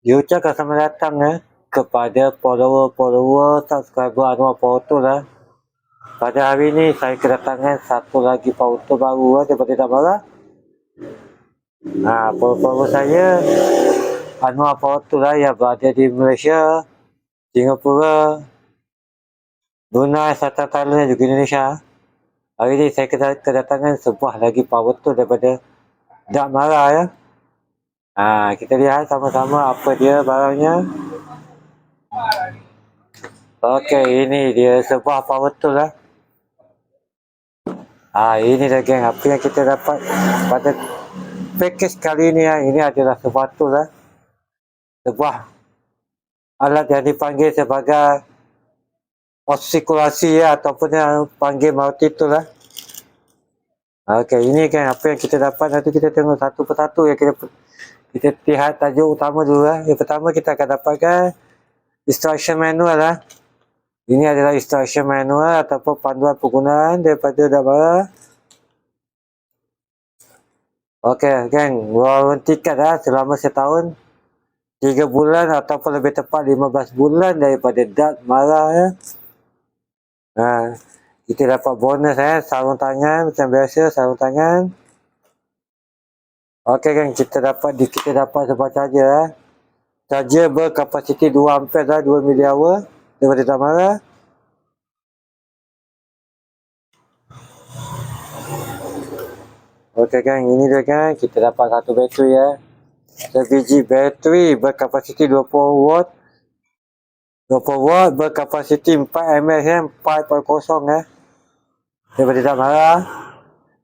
Diucapkan selamat datang kepada follower-follower subscriber Anwar Power Tool Pada hari ini saya kedatangan satu lagi Power Tool baru daripada Damara. Follower saya Anwar Power Tool yang berada di Malaysia, Singapura, Brunei, serta Thailand dan juga Indonesia. Hari ini saya kedatangan sebuah lagi Power Tool daripada Damara kita lihat sama-sama apa dia barangnya. Okey, ini dia sebuah power tool ini dah geng, apa yang kita dapat pada package kali ini ini adalah sebuah tool sebuah alat yang dipanggil sebagai osikulasi ataupun yang panggil multi tool Okey, ini geng, apa yang kita dapat nanti kita tengok satu persatu kita lihat tajuk utama dulu Yang pertama kita akan dapatkan instruction manual Ini adalah instruction manual ataupun panduan penggunaan daripada Damara. Okey, geng, warranty card selama setahun, 3 bulan ataupun lebih tepat 15 bulan daripada Damara kita dapat bonus sarung tangan macam biasa, sarung tangan. Okey geng, kita dapat sebuah charger charger berkapasiti 2 ampere 2 mAh daripada Damara. Okey geng, ini dia geng, kita dapat satu bateri sebiji bateri berkapasiti 20 watt berkapasiti 4 mAh 4.0 daripada Damara.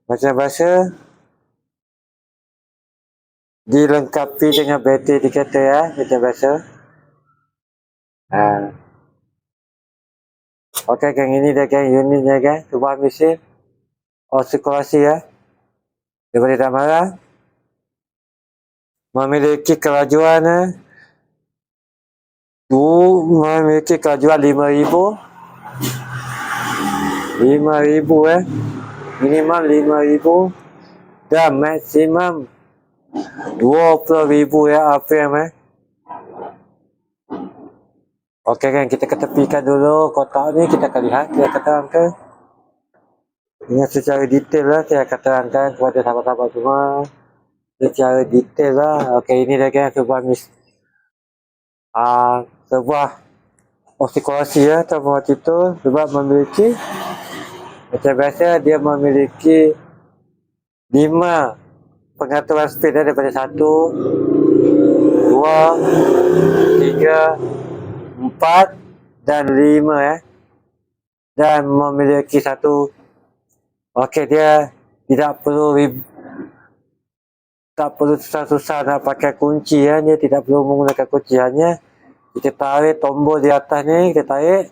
Macam biasa dilengkapi dengan bateri indicator macam biasa. Okey geng, ini dia geng, unitnya geng, sebuah mesin osikulasi daripada Damara. Memiliki kelajuan 5,000 minimal 5,000 dan maksimum 20,000 RPM Okey kan, kita ketepikan dulu kotak ni, kita akan lihat, saya akan terangkan dengan secara detail saya akan terangkan kepada sahabat-sahabat semua secara detail Okey, ini dia kan sebuah osikulasi atau multi tool sebab memiliki macam biasa dia memiliki 5 pengaturan speed daripada 1, 2, 3, 4 dan 5 dan memiliki satu dia tidak perlu susah-susah nak pakai kunci dia tidak perlu menggunakan kunci, hanya kita tarik tombol di atas ni, kita tarik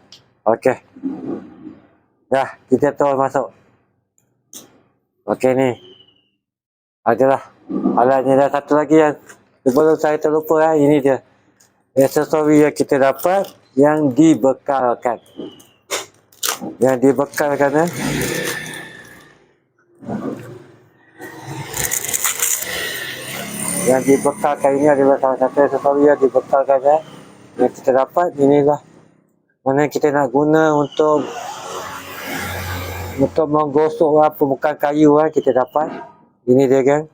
dah, kita terus masuk. Okey, ni adalah alatnya. Dan satu lagi yang sebelum saya terlupa ini dia aksesori yang kita dapat yang dibekalkan yang dibekalkan ini adalah salah satu aksesori yang dibekalkan yang kita dapat. Inilah mana kita nak guna untuk menggosok permukaan kayu kita dapat. Ini dia kan.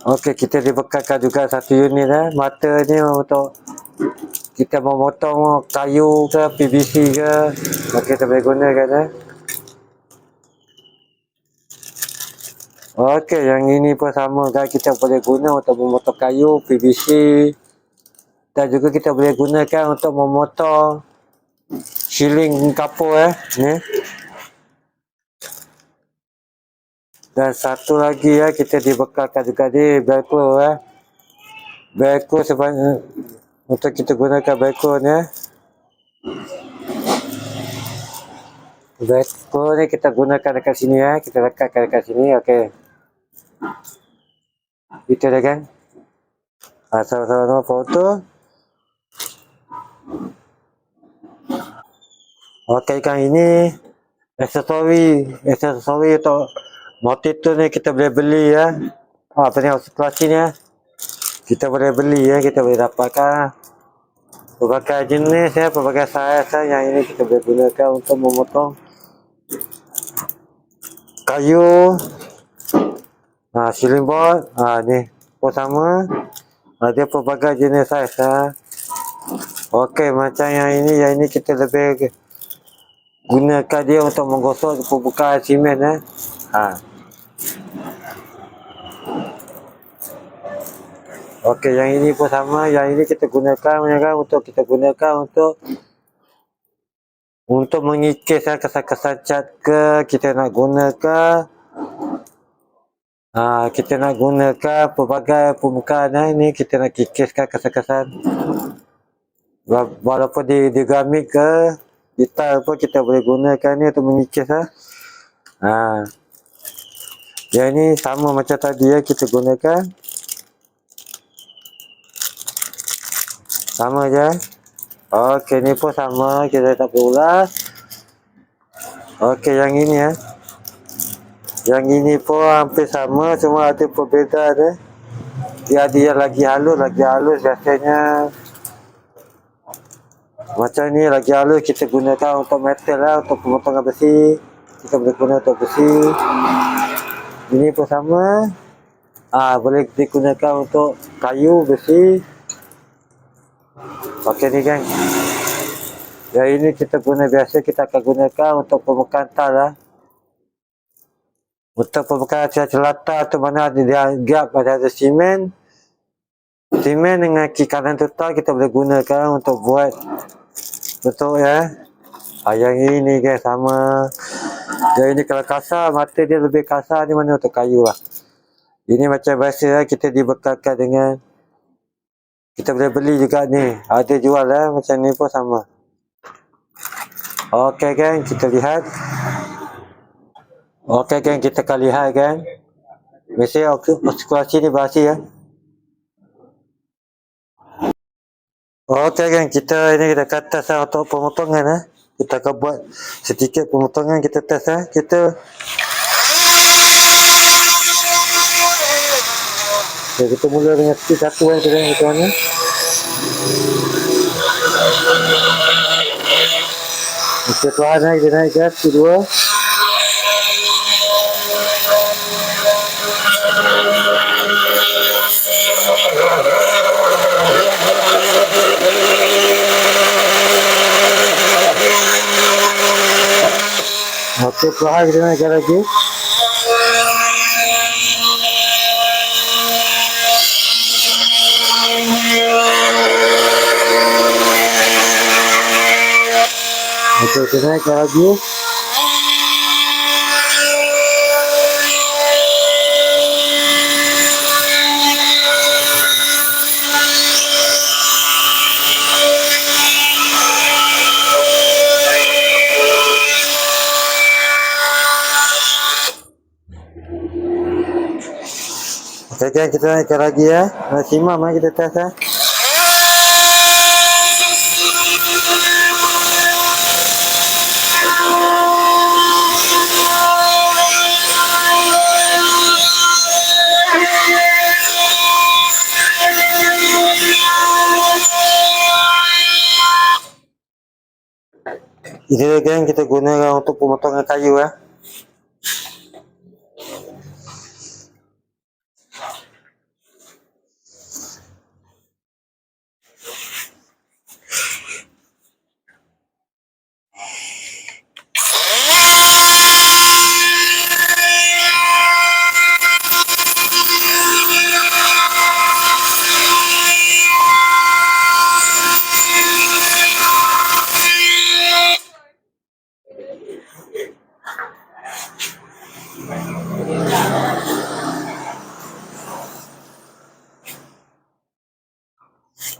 Okey, kita dibekalkan juga satu unit mata ni untuk kita memotong kayu ke PVC ke, kita boleh gunakan Okey, yang ini pun sama kan, kita boleh guna untuk memotong kayu PVC dan juga kita boleh gunakan untuk memotong shielding kapur ni. Dan satu lagi kita dibekalkan juga di velcro velcro sebanyak untuk kita gunakan velcro ni. Velcro ni kita gunakan dekat sini kita lekatkan dekat sini. Okey, itu dia kan. Sama-sama foto. Okey kan, ini aksesori untuk multi tool ni kita boleh beli Apa ni sebelah sini ya. Kita boleh beli ya, kita boleh dapatkan pelbagai jenis ya, pelbagai saiz ya. Yang ini kita boleh gunakan untuk memotong kayu. Ceiling board. Ni pun sama. Dia pelbagai jenis saiz ya. Okey, macam yang ini kita lebih gunakan dia untuk menggosok permukaan simen ya. Okey, yang ini pun sama. Yang ini kita gunakan untuk mengikis kesan-kesan cat ke. Kita nak gunakan pelbagai permukaan ini kita nak kikiskan kesan-kesan. Walaupun di keramik ke di tile pun kita boleh gunakan ni untuk mengikis Yang ni sama macam tadi ya, kita gunakan sama je. Okey, ni pun sama, kita tak perlu ulas. Okey, yang ini ya. Yang ini pun hampir sama, cuma ada perbezaan dia. Dia ada yang lagi halus biasanya. Macam ni lagi halus kita gunakan untuk metal lah, untuk pemotongan besi. Kita boleh guna untuk besi. Ini pun sama. Boleh digunakan untuk kayu, besi. Okey ni kan. Yang ini kita akan gunakan untuk permukaan tile lah. Untuk permukaan celata tu mana ada gap, ada simen. Simen dengan kiri kanan total kita boleh gunakan untuk buat bentuk ya. Yang ini kan sama. Yang ini kalau kasar, mata dia lebih kasar, ni mana untuk kayu lah. Ini macam biasa kita dibekalkan dengan, kita boleh beli juga ni. Ada jual macam ni pun sama. Okey kan, kita lihat. Okey kan, kita akan lihat kan. Biasanya sirkulasi ni berhasil ya. Okey kan, kita akan test untuk pemotongan Kita akan buat sedikit pemotongan, kita test kita mula dengan skip satu kita tengok macam mana. Kita perlahan kita naikkan skip 2. Okey, perlahan kita naikkan lagi. Okey, kita naikkan lagi. Okey kan, kita naikkan lagi ya. Maksimum kita test Ini kan kita gunakan untuk pemotongan kayu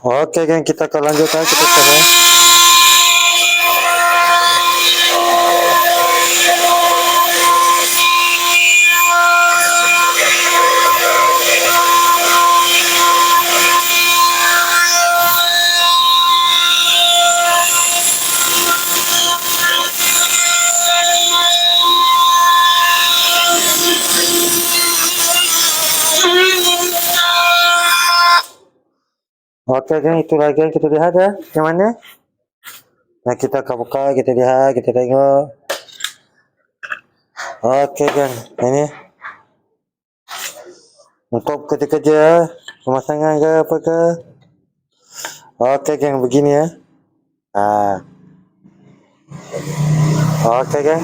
Okey kan, kita akan lanjutkan, kita test Okey kan, itu lagi yang kita lihat ya. Yang mana? Nah, kita akan buka, kita lihat, kita tengok. Okey kan, ini untuk kerja-kerja, pemasangan ke apa ke. Okey kan, begini ya. Okey kan.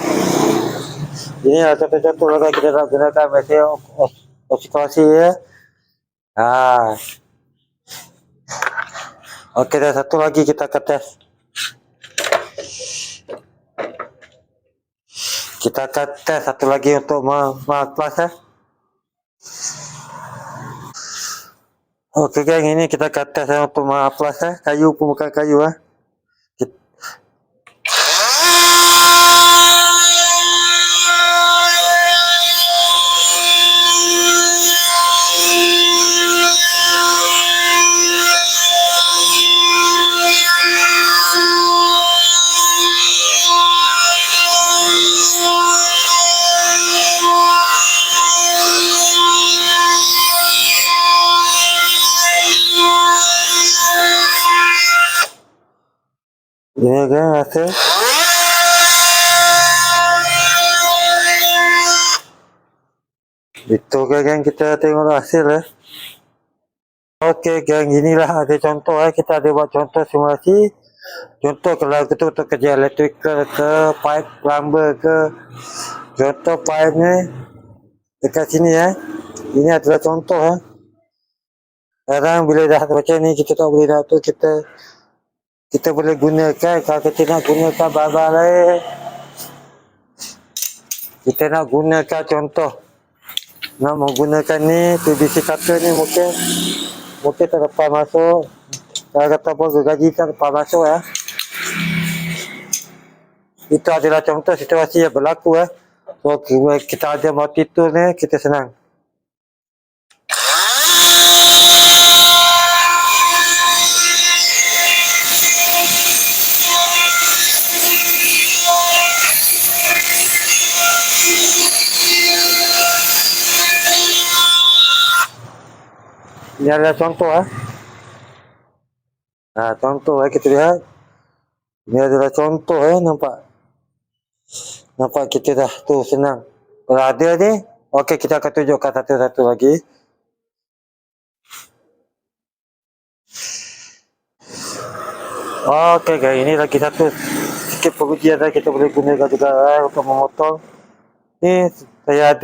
Ini adalah contoh-contoh yang kita nak gunakan mesin oksikulasi ya. Ah, okey, dan satu lagi kita akan test. Kita akan test satu lagi untuk plus ya. Okey gang, ini kita akan test untuk plus ya. Kayu, permukaan kayu ya. Ini kan hasil. Itu kan gang, kita tengok hasil ya. Okey gang, inilah ada contoh ya. Kita ada buat contoh simulasi. Contoh kalau kita untuk kerja electrical ke, pipe plumber ke. Contoh pipe ni dekat sini ya. Ini adalah contoh ya. Sekarang bila dah macam ni, kita tak boleh nak tu, kita boleh gunakan. Kalau kita nak gunakan bahan-bahan lain, kita nak gunakan contoh, nak menggunakan ni PVC cutter ni mungkin tak dapat masuk. Kalau kata pun gaji tak dapat masuk ya. Itu adalah contoh situasi yang berlaku ya. So kita ada multi tool ni, kita senang. Ini adalah contoh ya. Nah, contoh ya, kita lihat. Ini adalah contoh ya, nampak. Nampak kita dah tu senang. Kalau ada ni, okey, kita akan tunjukkan satu-satu lagi. Okey guys, ini lagi satu sikit pengujian yang kita boleh gunakan juga untuk memotong. Ni saya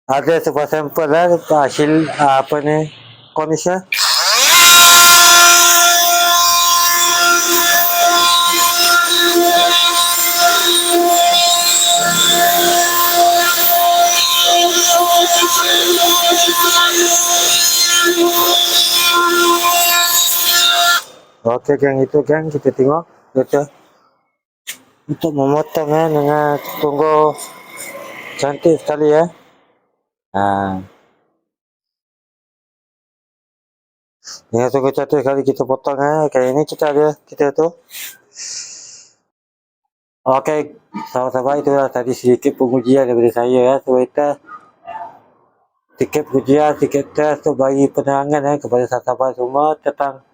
ada sebuah sampel lah hasil apa ni, cornice. Okey gang, itu gang kita tengok kita untuk memotong dengan tunggu cantik sekali ya. Dengan tunggu cantik sekali kita potong kayak ini kita tu. Okey, sahabat-sahabat, itulah tadi sedikit pengujian daripada saya ya. So kita sedikit pengujian, sedikit test untuk bagi penerangan kepada sahabat semua tentang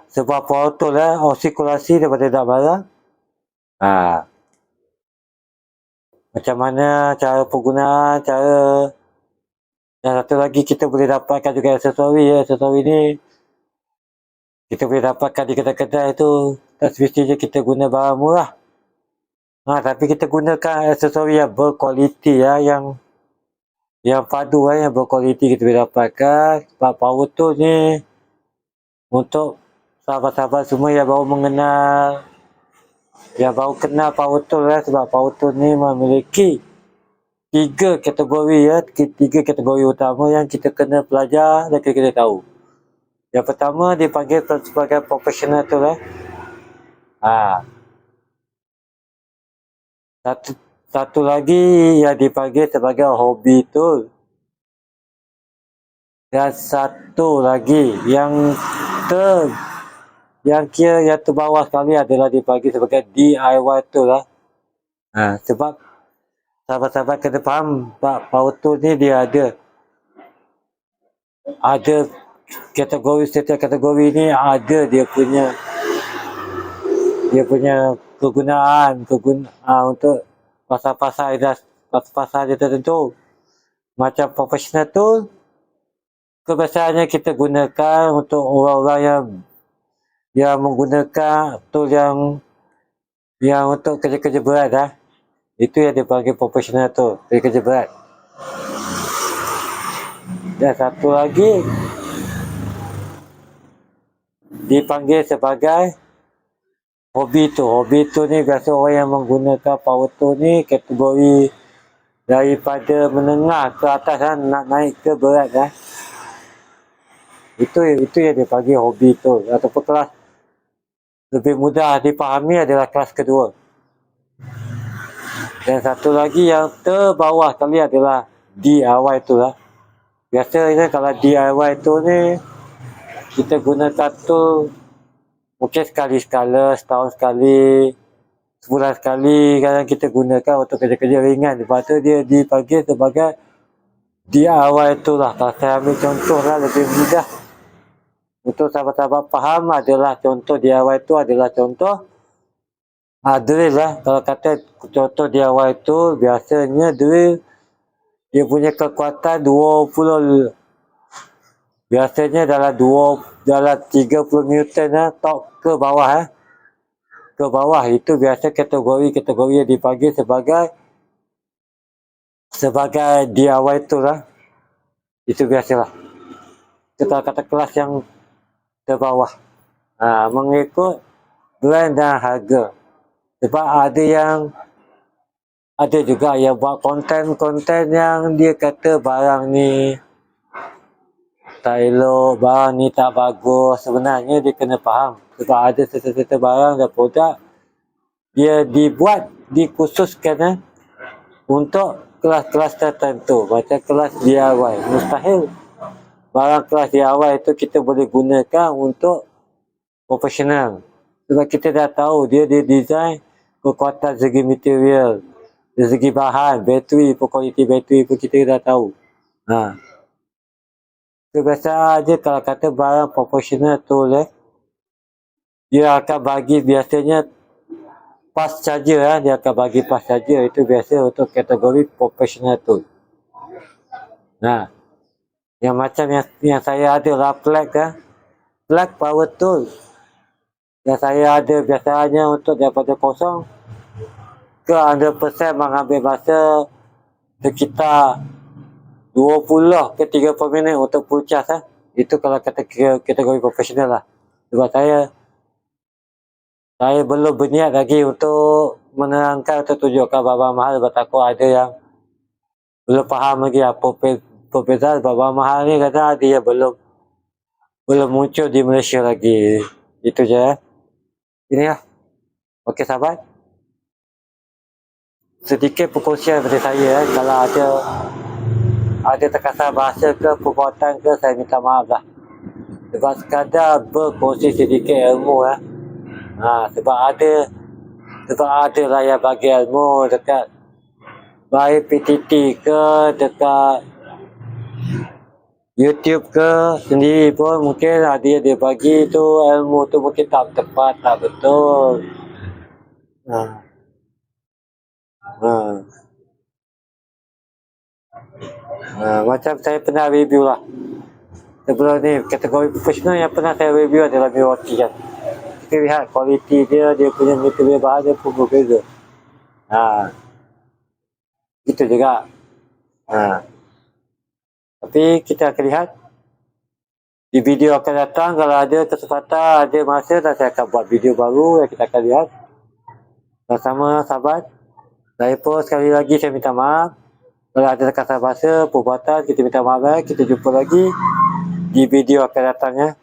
sebuah power tool oksikulasi daripada dak barang. Macam mana cara penggunaan, dan satu lagi kita boleh dapatkan juga aksesori ya. Aksesori ni kita boleh dapatkan di kedai-kedai tu. Tak semestinya kita guna barang murah. Tapi kita gunakan aksesori yang berkualiti ya, yang padu yang berkualiti kita boleh dapatkan. Sebab power tool ni untuk sahabat-sahabat semua yang baru mengenal, yang baru kenal power tool sebab power tool ni memiliki tiga kategori utama yang kita kena pelajar dan kita kena tahu. Yang pertama dipanggil sebagai professional tool Satu lagi yang dipanggil sebagai hobby tool. Dan satu lagi yang terbawah sekali adalah dipanggil sebagai DIY tool sebab sahabat-sahabat kena faham power tool ni dia ada ada kategori, setiap kategori ni ada dia punya kegunaan untuk pasal-pasal dia tertentu. Macam professional tool, kebiasaannya kita gunakan untuk orang-orang yang menggunakan tool yang untuk kerja-kerja berat dah. Itu yang dipanggil professional tool, kerja berat. Dan satu lagi dipanggil sebagai hobi tool. Hobi tool ni biasa orang yang menggunakan power tool ni kategori daripada menengah ke atas nak naik ke berat dah. Itu yang dipanggil hobi tool, ataupun kelas lebih mudah dipahami adalah kelas kedua. Dan satu lagi yang terbawah sekali adalah DIY tool lah. Biasanya kalau DIY tool ni kita gunakan tool mungkin sekali-sekala, setahun sekali, sebulan sekali kadang kita gunakan untuk kerja-kerja ringan. Lepas tu dia dipanggil sebagai DIY tool lah. Kalau saya ambil contoh lah lebih mudah untuk sahabat-sahabat faham adalah contoh DIY tool adalah contoh drill lah. Kalau kata contoh DIY tool, biasanya drill dia punya kekuatan 20, biasanya dalam 30 Newton lah, torque ke bawah ke bawah. Itu biasa kategori yang dipanggil sebagai DIY tool lah. Itu biasalah. Kita kata kelas yang terbawah. Mengikut brand dan harga. Sebab ada juga yang buat konten yang dia kata barang ni tak elok, barang ni tak bagus. Sebenarnya dia kena faham. Sebab ada serta-serta barang dan produk dia dikhususkan untuk kelas-kelas tertentu. Macam kelas DIY. Mustahil barang kelas DIY itu kita boleh gunakan untuk profesional. Sebab kita dah tahu dia design kekuatan segi material, dari segi bahan, bateri, kualiti bateri pun kita dah tahu. Biasa aja kalau kata barang profesional tu dia akan bagi biasanya pas charger dia akan bagi pas charger. Itu biasa untuk kategori profesional tu. Yang macam yang saya ada lah plug power tool. Yang saya ada biasanya untuk daripada kosong ke 100% mengambil masa sekitar 20 ke 30 minit untuk full charge Itu kalau kata kategori profesional lah. Sebab saya belum berniat lagi untuk menerangkan atau tunjukkan barang mahal. Sebab takut ada yang belum faham lagi apa perbezaan barang mahal ni. Kata dia belum muncul di Malaysia lagi. Itu je. Ini lah. Okey sahabat. Sedikit perkongsian daripada saya. Kalau ada terkasar bahasa ke perbuatan ke, saya minta maaf lah. Sebab sekadar berkongsi sedikit ilmu sebab ada lah yang bagi ilmu dekat baik PTT ke, dekat YouTube ke sendiri pun mungkin dia bagi tu ilmu tu mungkin tak tepat, tak betul. Macam saya pernah review lah sebelum ni, kategori profesional yang pernah saya review adalah Milwaukee kan. Kita lihat kualiti dia punya material bahan dia pun berbeza. Itu juga. Tapi kita akan lihat di video akan datang. Kalau ada kesempatan, ada masa, dan saya akan buat video baru yang kita akan lihat bersama sahabat. Saya pun sekali lagi saya minta maaf kalau ada terkasar bahasa, perbuatan, kita minta maaf. Kita jumpa lagi di video akan datang